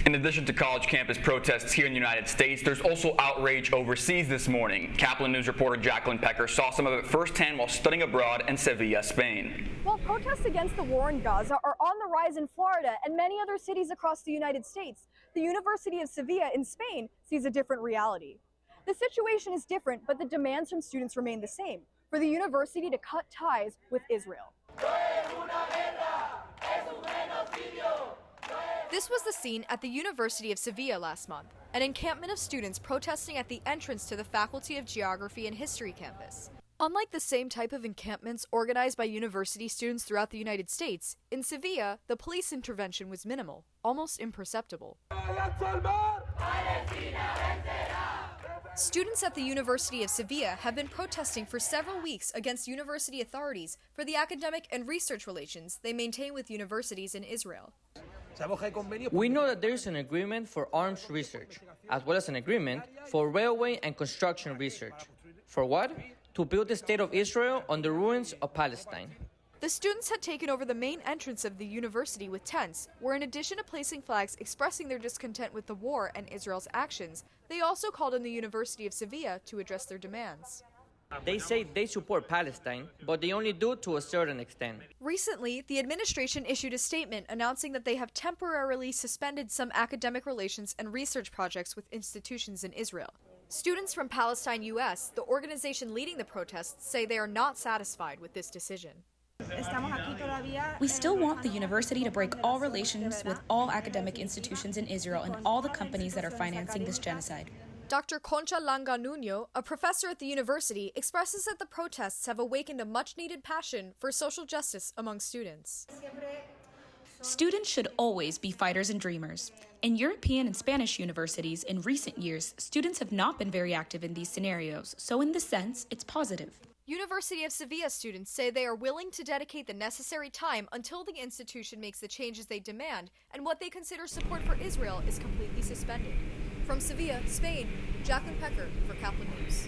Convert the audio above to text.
In addition to college campus protests here in the United States, there's also outrage overseas this morning. Caplin News reporter Jacqueline Pecker saw some of it firsthand while studying abroad in Sevilla, Spain. While protests against the war in Gaza are on the rise in Florida and many other cities across the United States, the University of Sevilla in Spain sees a different reality. The situation is different, but the demands from students remain the same: for the university to cut ties with Israel. This was the scene at the University of Sevilla last month, an encampment of students protesting at the entrance to the Faculty of Geography and History campus. Unlike the same type of encampments organized by university students throughout the United States, in Sevilla, the police intervention was minimal, almost imperceptible. Students at the University of Sevilla have been protesting for several weeks against university authorities for the academic and research relations they maintain with universities in Israel. We know that there is an agreement for arms research, as well as an agreement for railway and construction research. For what? To build the state of Israel on the ruins of Palestine. The students had taken over the main entrance of the university with tents, where in addition to placing flags expressing their discontent with the war and Israel's actions, they also called on the University of Sevilla to address their demands. They say they support Palestine, but they only do to a certain extent. Recently, the administration issued a statement announcing that they have temporarily suspended some academic relations and research projects with institutions in Israel. Students from Palestine US, the organization leading the protests, say they are not satisfied with this decision. We still want the university to break all relations with all academic institutions in Israel and all the companies that are financing this genocide. Dr. Concha Langa Nuno, a professor at the university, expresses that the protests have awakened a much-needed passion for social justice among students. Students should always be fighters and dreamers. In European and Spanish universities in recent years, students have not been very active in these scenarios, so in this sense, it's positive. University of Sevilla students say they are willing to dedicate the necessary time until the institution makes the changes they demand and what they consider support for Israel is completely suspended. From Sevilla, Spain, Jacqueline Pecker for Caplin News.